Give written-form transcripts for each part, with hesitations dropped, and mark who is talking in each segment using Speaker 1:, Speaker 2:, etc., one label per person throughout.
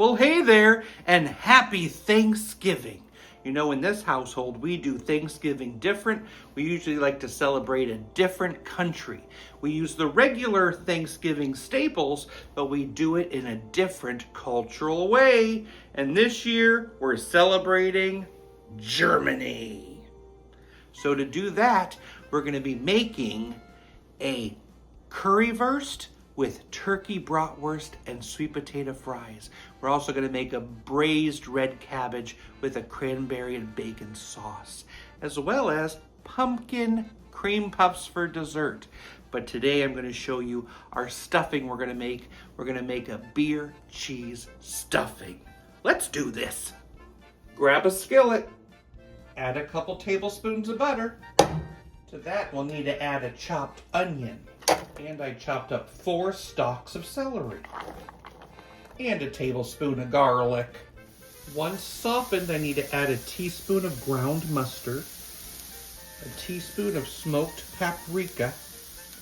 Speaker 1: Well, hey there, and happy Thanksgiving. You know, in this household, we do Thanksgiving different. We usually like to celebrate a different country. We use the regular Thanksgiving staples, but we do it in a different cultural way. And this year, we're celebrating Germany. So to do that, we're going to be making a currywurst with turkey bratwurst and sweet potato fries. We're also going to make a braised red cabbage with a cranberry and bacon sauce, as well as pumpkin cream puffs for dessert. But today I'm going to show you our stuffing we're going to make. We're going to make a beer cheese stuffing. Let's do this. Grab a skillet, add a couple tablespoons of butter. To that, we'll need to add a chopped onion. And I chopped up 4 stalks of celery. And a tablespoon of garlic. Once softened, I need to add a teaspoon of ground mustard, a teaspoon of smoked paprika,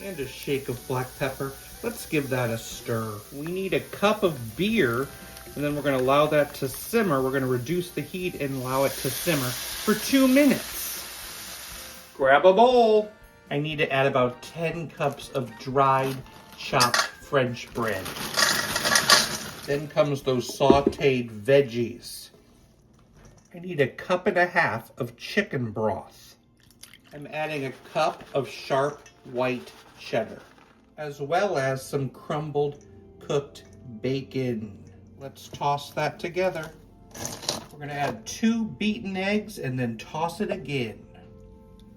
Speaker 1: and a shake of black pepper. Let's give that a stir. We need a cup of beer, and then we're going to allow that to simmer. We're going to reduce the heat and allow it to simmer for 2 minutes. Grab a bowl. I need to add about 10 cups of dried, chopped French bread. Then comes those sauteed veggies. I need 1.5 cups of chicken broth. I'm adding a cup of sharp white cheddar, as well as some crumbled cooked bacon. Let's toss that together. We're going to add 2 beaten eggs and then toss it again.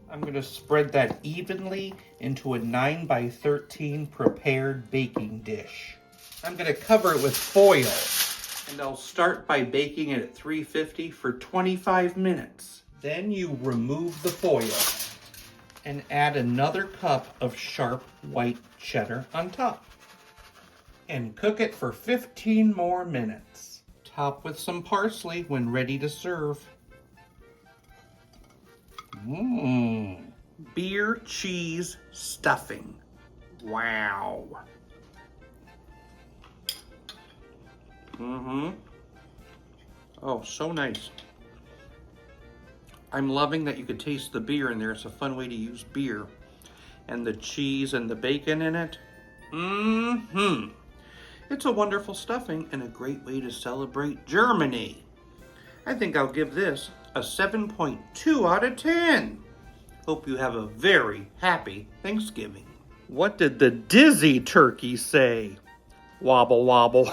Speaker 1: I'm going to spread that evenly into a 9 by 13 prepared baking dish. I'm going to cover it with foil, and I'll start by baking it at 350 for 25 minutes. Then you remove the foil and add another cup of sharp white cheddar on top. And cook it for 15 more minutes. Top with some parsley when ready to serve. Beer cheese stuffing. Wow. Oh, so nice. I'm loving that you could taste the beer in there. It's a fun way to use beer. And the cheese and the bacon in it. It's a wonderful stuffing and a great way to celebrate Germany. I think I'll give this a 7.2 out of 10. Hope you have a very happy Thanksgiving. What did the dizzy turkey say? Wobble, wobble.